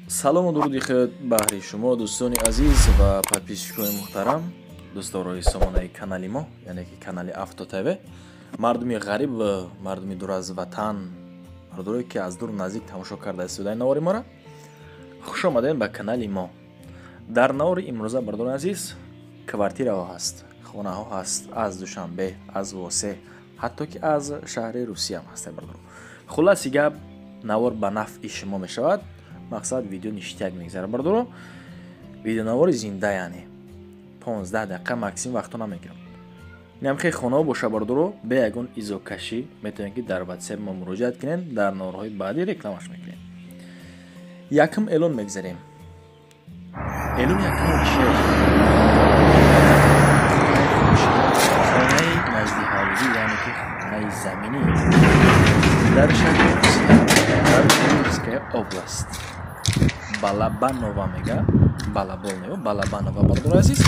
салому дуруди хӯрд баҳри шумо дӯстони азиз ва подписчикони муҳтарам, дӯстдорои сомонаи канали мо, яъне ки канали Авто ТВ, мардуми ғариб ва мардуми дур аз ватан, мардуме ки аз дур наздик тамошо карда истодани навори мора, хуш омадем ба канали мо. Дар навори имрӯза бардорони азиз, квартираҳо ҳаст, хонаҳо ҳаст, аз Душанбе, аз Восе, ҳатто ки аз шаҳри Русия ҳам ҳастем бардор. Хулоси гап, навор ба нафъи шумо мешавад. Мақсад видео ништияк мегзара бардоро. Видеонавори зинда, яъне 15 дақиқа максимум вақто намегирам. Инам хе хонао боша бардоро бе ягон изокашӣ метавонед ки дар WhatsApp мо муроҷиат кунед, дар наворҳои баъдӣ рекламаш мекунем. Якм эълон мегзарем. Эълони якм чиye? Хонаи назди ҳавлӣ, яъне ки хонаи заминӣ дар шаҳри Русия, дар Курская област. Балабанова мега, Балабол мега, Балабанова бардор азиз.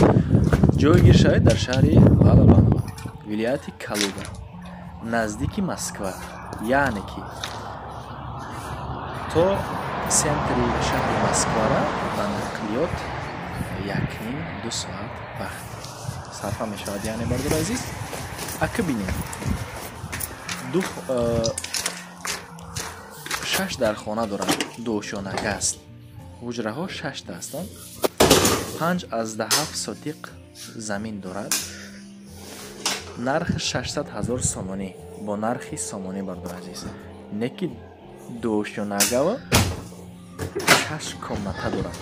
Ҷойгир шавед дар шаҳри Балабанова, вилояти Калуга, наздики Москва, яъне ки то сентри шаҳри Москвара ба нақлиёт 1.5-2 соат вақт сарфа мешавад, яъне бардор азиз. Ака бинем 6 дар хона дорад, душонага аст. ҳуҷраҳо 6 та ҳастанд. 5 аз 7 сотиқ замин дорад. Нархи 600 000 сомонӣ бо нархи сомонӣ бардор азиз. Не ки душонагава 6 комната дорад.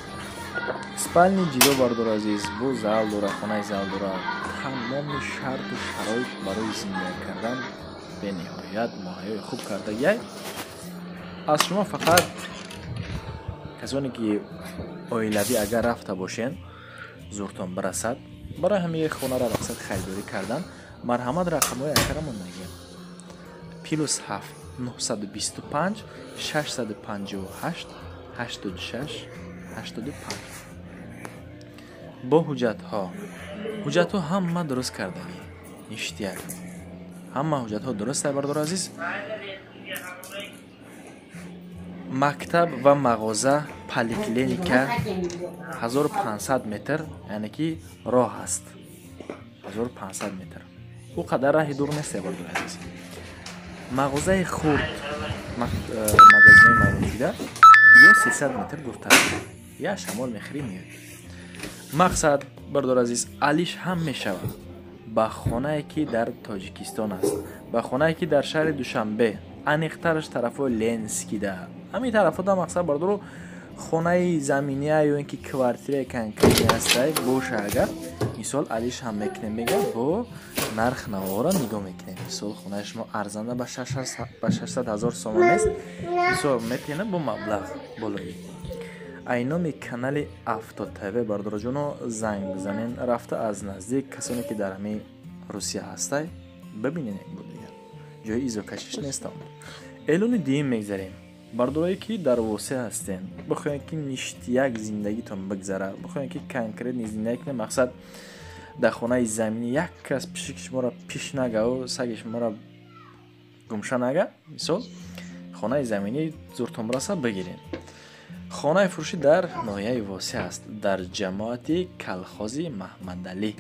спальни ҷидо бардор азиз, бо зал дорад, хонаи зал дорад. тамоми шарту шароит барои зиндагӣ кардан бениҳоят муҳайёи хуб кардагиай. аз шумо фақат касоне ки оилавӣ агар рафта бошен, зуртон барасад, барои ҳамин хонара мақсад харидорӣ кардан, марҳамат рақамҳои акарамон мегӯям. +7 925 658 86 85. бо ҳуҷҷатҳо ҳама дуруст кардагӣ, ништияк. ҳама ҳуҷҷатҳо дурустай бардор азиз. мактаб ва мағоза, поликлиника 1500 метр, яъне ки роҳ аст. 1500 метр. У қадар раҳи дур нест бардор азиз. мағозаи хурд, магазини майдонҷида ё 300 метр дуртар. Я шамол мехирӣ меёд. мақсад бардор азиз, алиш ҳам мешавад ба хонае ки дар Тоҷикистон аст, ба хонае ки дар шаҳри Душанбе, аниқтараш тарафои Ленскида, ҳамин тарафода мақсад бардоро хонаи заминия ё ин ки квартираи конкретни ҳастай боша. агар мисол алиш ҳам мекунем, мега бо нарх навора нигоҳ мекунем. мисол хонаи шумо арзанда ба 600 000 сомон нест, мисол метена бо маблағ болои. айноми канали Авто ТВ бардороҷоно занг бизанен, рафта аз наздик касоне ки дар ҳамин Русия ҳастай бибинен. як бор дигар ҷои изокашиш нестам. эълони дуюм мегзарем. бардорое ки дар Восе ҳастен, бихоҳед ки ништияк зиндагитон бигзара, бихоҳед ки конкретни зиндагӣ кунед, мақсад дар хонаи заминӣ як кас пишики шуморо пиш нагаву саги шуморо гумша нага, мисол хонаи заминӣ зуртон бараса бигирен. хонаи фурӯшӣ дар ноҳияи Восе аст, дар ҷамоати Калхози Маҳмадалӣ.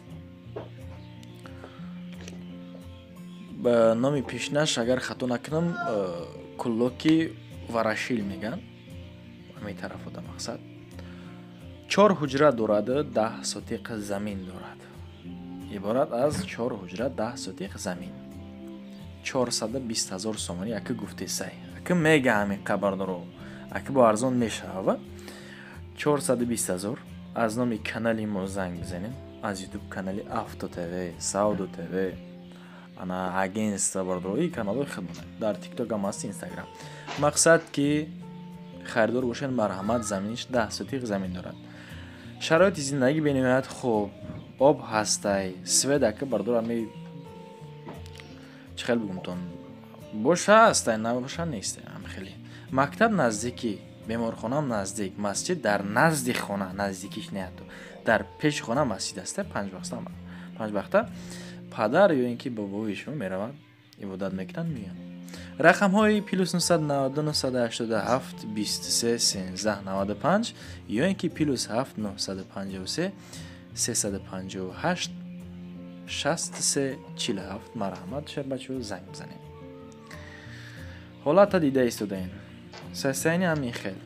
ба номи пешнаш агар хато накунам, куллоки Варашил меган, ҳамин тарафода мақсад. 4 ҳуҷра дорад, 10 сотиқ замин дорад. иборат аз 4 ҳуҷра 10 сотиқ замин. 420 000 сомонӣ ака гуфтесай. ака мега ҳамин қабардоро. ака бо арзон мешава. 420 000 аз номи канали мо занг бизанем. аз YouTube канали Авто ТВ, Сауду ТВ, ана агентства бардорои каналои хидмат. дар TikTok ҳам аст, Instagram. мақсад ки харидор бошен, марҳамат, заминиш 10 сотиқ замин дорад. шароити зиндагӣ бениҳоят хуб, об ҳастай, свед ака бардор ами чӣ хел бигумтон боша ҳастай, набоша нестай ам хеле. мактаб наздики, беморхонам наздик, масҷид дар назди хона, наздикиш не ҳатто дар пеши хона масҷид аста. 5 вақта падар ё ин ки бобои шумо меравад, ибодат мекунанд, меянд. рақамҳои плюс 999 987 23 13 95 ё ин ки плюс 7 953 358 63 47 марҳамат шербачо занг бизанед. ҳолата дида истодаен состояние ҳамин хел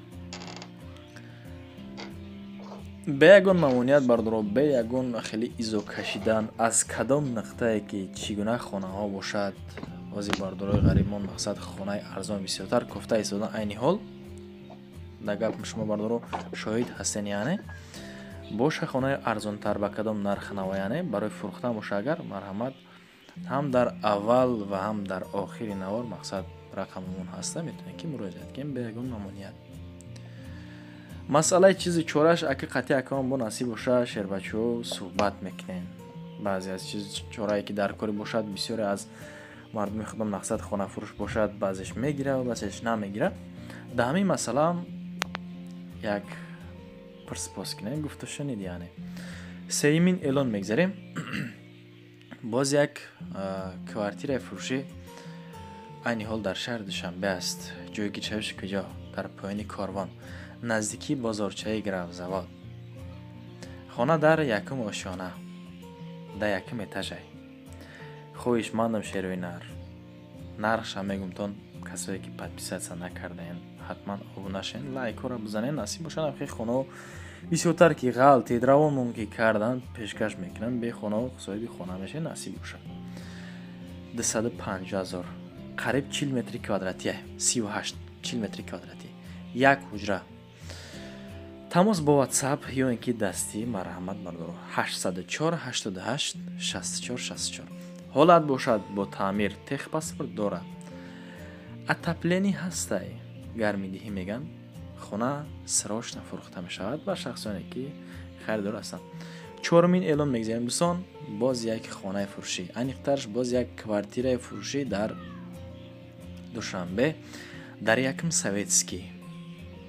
бе ягон мамоният бардоро бе ягон хеле изо кашидан аз кадом нуқтае ки чӣ гуна хонаҳо бошад ози бардорои ғаримон мақсад хонаи арзон бисёртар кофта истодан айни ҳол да гап шумо бардоро шоҳид ҳастен яъне боша хонаи арзонтар ба кадом нарх наво яъне барои фурӯхтан боша агар марҳамат ҳам дар аввал ва ҳам дар охири навор мақсад рақаммон ҳаста метавонед ки муроҷиат кунед бе ягон мамоният. масъалаи чизи чораш аки қатъи акамон бо насиб боша шербачо суҳбат мекунем. баъзе аз чизи чорае ки дар кори бошад бисёре аз мардуми худам мақсад хонафурӯш бошад баъзеш мегира ва баъзеш намегира. дар ҳамин масъала як пирсипос кунем гуфта шунид яъне сеюмин эълон мегзарем боз як квартираи фурӯшӣ айни ҳол дар шаҳри Душанбе аст. ҷои гиршавиш куҷо? дар поёни корвон наздикии бозорчаи гравзавод. хона дар якум ошёна да якум этаже. хоҳишмандам шерӯи нархша мегумтон касое ки подписатсия накардаен ҳатман обунашен лайкора бизанен насиб бошад ахи хонао бисёртар ки ғал тедравонмон ки кардан пешкаш мекунам бе хонао соҳиби хона мешавед насиб бошад. 250,000 қариб 40 метри квадратия 38 40 метри квадратия як ҳуҷра. тамос бо WhatsApp ё ин ки дастӣ марҳамат бардоро 804 88 64 64. ҳолат бошад бо таъмир техпаспорт дорад отоплени ҳастай гарми диҳӣ меган хона срочно фурӯхта мешавад ба шахсоне ки харидор ҳастанд. 4 эълон мегзарем дӯстон боз як хонаи фурӯшӣ айниқтарш боз як квартираи фурӯшӣ дар Душанбе дар якум советский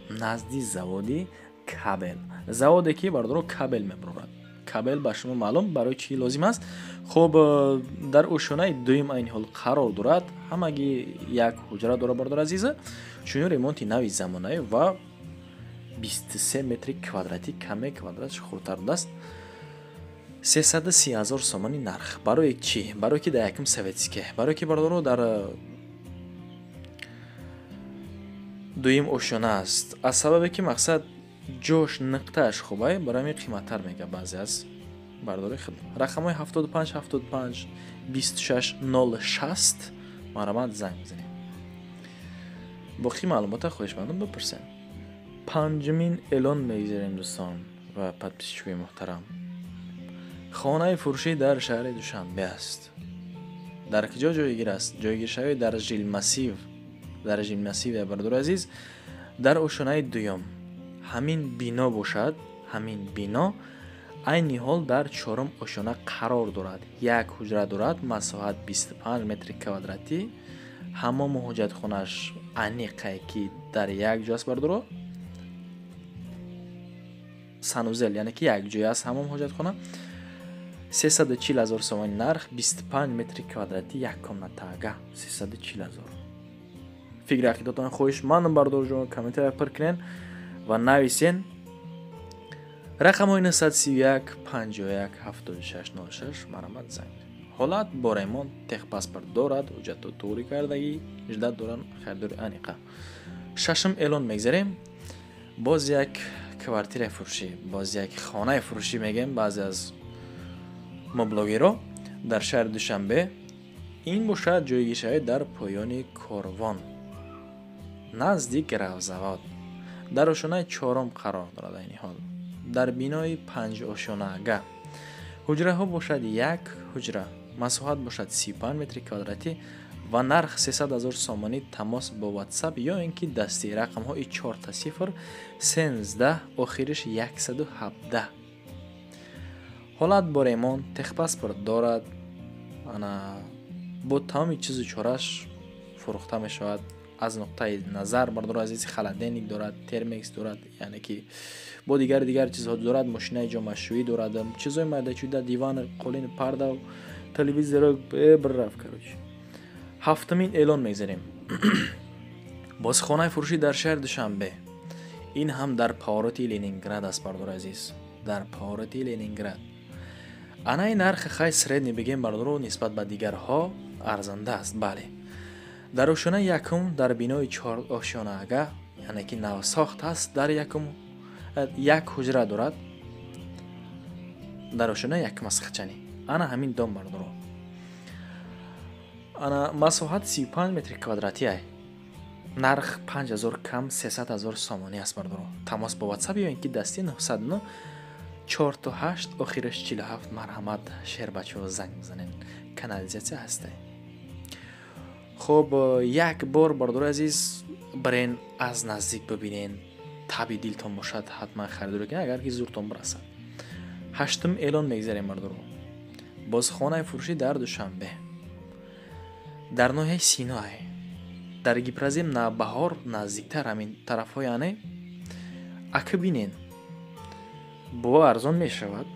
назди заводи кабел заводе ки бардоро кабел мебарорад. кабел ба шумо маълум барои чӣ лозим аст. хуб дар ошонаи дуюм айни ҳол қарор дорад ҳамаги як ҳуҷра дора бардор азиза чунин ремонти нави замонавӣ ва 23 метри квадратӣ каме квадратш хурдтар будаст 330,000 сомони нарх. барои чӣ? барое ки дар якум советский барое ки бардоро дар дуюм ошона аст аз сабабе ки мақсад ҷош нуқтааш хубай барои қиматтар мега баъзе аз бардори хидмат. рақамҳои 75 75 26 060 марҳамат занг бизанед. боқи маълумота хоҳишмандам бипурсем. 5 эълон мегзарем дӯстон ва подписчикои муҳтарам. хонаи фурӯшӣ дар шаҳри Душанбе аст. дар куҷо ҷойгир аст? ҷойгиршавӣ дар жилмассив дар жилмассив бардори азиз дар ошонаи дуюм ҳамин бино бошад. ҳамин бино айни ҳол дар чорум ошона қарор дорад. як ҳуҷра дорад масоҳат 25 метри квадратӣ ҳамому ҳоҷатхонааш аниқае ки дар як ҷо аст бардоро санузел яъне ки як ҷой аст ҳамом ҳоҷатхона 340,000 сомони нарх 25 метри квадратӣ як комнатаага 340,000. фикри ақидотон хоҳишмандам бардорҷо комментария пир кунен ва нависен. рақамҳои 931 51 76 06 марҳамат занг. ҳолат бо ремонт техпаспорт дорад ҳуҷҷату туғрӣ кардагӣ иждат доранд харидори аниқа. 6 эълон мегзарем боз як квартираи фурӯшӣ боз як хонаи фурӯшӣ мегем баъзе аз моблогиро дар шаҳри Душанбе. ин бошад ҷойгиршавӣ дар поёни корвон назди гравзавод дар ошонаи чорум қарор дорад. айни ҳол дар бинои 5 ошонаага ҳуҷраҳо бошад як ҳуҷра масоҳат бошад 35 метри квадратӣ ва нарх 300,000 сомонӣ. тамос бо WhatsApp ё ин ки дастӣ рақамҳои 4 13 охириш 117. ҳолат бо ремонт техпаспорт дорад ана бо тамоми чизу чораш фурӯхта мешавад. аз нуқтаи назар бардор азизи халаденник дорад термекс дорад яъне ки бо дигар чизҳо дорад мошинаи ҷомашӯӣ дорад чизҳои майдачуда диван қолини парда телевизор бирраф кароч. 7 эълон мегзарем бозхонаи фурӯшӣ дар шаҳри Душанбе. ин ҳам дар повороти Ленинград аст, бардор азиз, дар повороти Ленинград. Анаи нархи хай средни бигем бардоро нисбат ба дигарҳо арзанда аст. Бале, дар ошонаи якум дар бинои 4 ошонаага, яъне ки навсохт аст, дар якум як ҳуҷра дорад. дар ошонаи якум аст хачани. ана ҳамин дом бардоро. ана масоҳат 35 метри квадрати ай. нарх 5000 кам 300000 сомонӣ аст бардоро. тамос бо WhatsApp ёин ки дасти 909 428 охираш 47 марҳамат Шербачова занг бизанед. Канализатсия ҳастай. хуб, як бор бардор азиз барен аз наздик бибинен. таби дилтон бошад ҳатман харидор кунед, агар ки зуртон бирасад. ҳаштум эълон мегзарем бардоро. бозхонаи фурӯшӣ дар Душанбе. дар ноҳияи Синоай. дар Гипразим Навбаҳор наздиктар ҳамин тарафҳо, яъне ака бинен. бо арзон мешавад.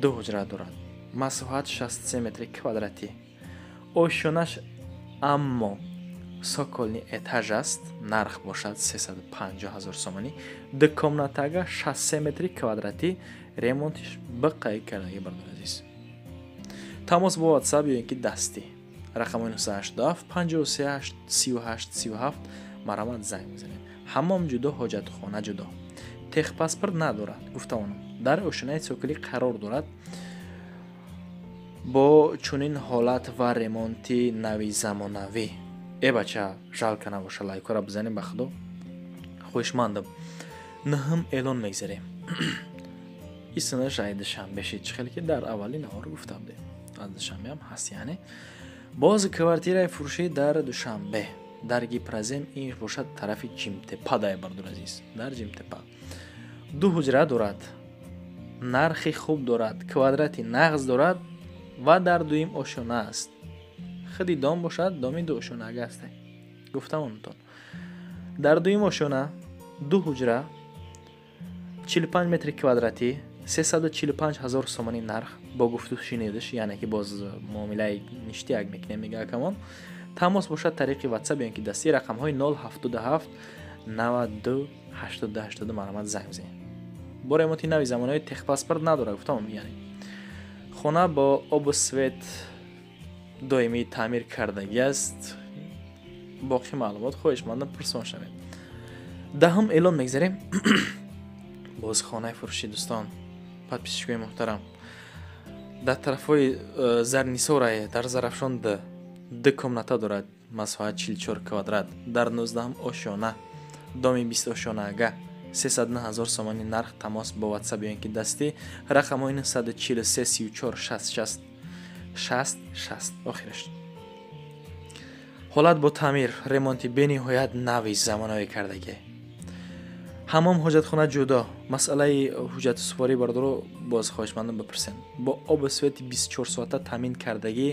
2 ҳуҷра дорад. масоҳат 63 метри квадратӣ. ошонаш аммо соколни этаж аст. нарх бошад 350000 сомонӣ. дукомнатага 63 метри квадратӣ. ремонтиш биқаи кардагӣ бардор азиз. тамос бо WhatsApp ёин ки дастӣ. рақамои 987 538 38 37 марҳамат занг бизанед. ҳаммом ҷудо, ҳоҷатхона ҷудо. техпаспорт надорад. гуфтамонам дар ошонаи сокилӣ қарор дорад. бо чунин ҳолат ва ремонти нави замонавӣ. бача жалка набоша, лайкора бизанем ба худо. хоҳишмандам. наҳам эълон мегзарем. исна шаҳри Душанбеши чихел ки дар аввали наҳор гуфта будем. аз Душанбе ҳам ҳаст, яъне боз квартираи фурӯшӣ дар Душанбе. дар Гипразем ин бошад тарафи Ҷимтепа дай бардор азиз. дар Ҷимтепа 2 ҳуҷра дорад. нархи хуб дорад. квадрати нағз дорад ва дар дуюм ошона аст. хиди дом бошад, доми 2 ошонаага аст. гуфтамонтон. дар дуюм ошона 2 ҳуҷра 45 метри квадратӣ 345000 сомонӣ нарх. бо гуфту шинедиш, яъне ки боз муомилаи ништияк мекунем, мега акамон. тамос бошад тариқи WhatsApp ёин ки дасти рақамҳои 077 92 82 82 марҳамат занг бизанед. бо ремонти нави замонави техпаспорт надорад. гуфтам, яъне хона бо обу свет доимӣ таъмир кардагӣ аст. боқи маълумот хоҳишмандам пурсон шавед. даҳум эълон мегзарем. бозхонаи фурӯшӣ дӯстон, подписчикои муҳтарам, дар тарафҳои Зарнисорае дар Зарафшон 2 комната дорад. масоҳат 44 квадрат. дар 19 ошона. доми 20 ошонаага 309000 сомонӣ нарх. тамос бо WhatsApp ёин ки дастӣ рақамҳои 943 34 60 60 60 охираш. ҳолат бо таъмир, ремонти бениҳоят нави замонавӣ кардагӣ. ҳаммом, ҳоҷатхона ҷудо. масъалаи ҳуҷҷатисупорӣ бардоро боз хоҳишмандам бипурсен. бо обу свети 24 соата таъмин кардагӣ.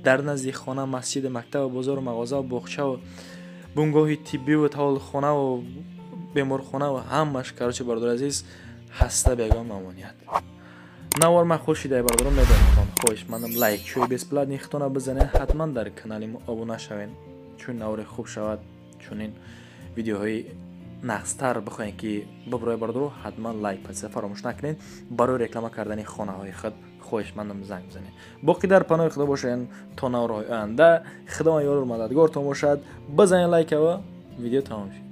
дар назди хона, масҷиди, мактабу, бозору мағозаву боғчаву бунгоҳи тиббиву таваллудхонаву беморхонаву ҳамаш, кароче бардор азиз, ҳаста бегон мамоният. навор ма хушидай бардором медонам. хоҳишмандам лайк шӯи бесплатни хитона бизанед. ҳатман дар канали мо обуна шавен. чун навори хуб шавад, чунин видеоҳои нағзтар бихоҳем ки биброя бардоро, ҳатман лайк пазида фаромӯш накунед. барои реклама кардани хонаҳои худ хоҳишмандам занг бизанед. боқӣ дар паноҳи худо бошед то наврҳои оянда. худо ёру мададгортон бошад. бизанед лайка ва видео тамом шуд.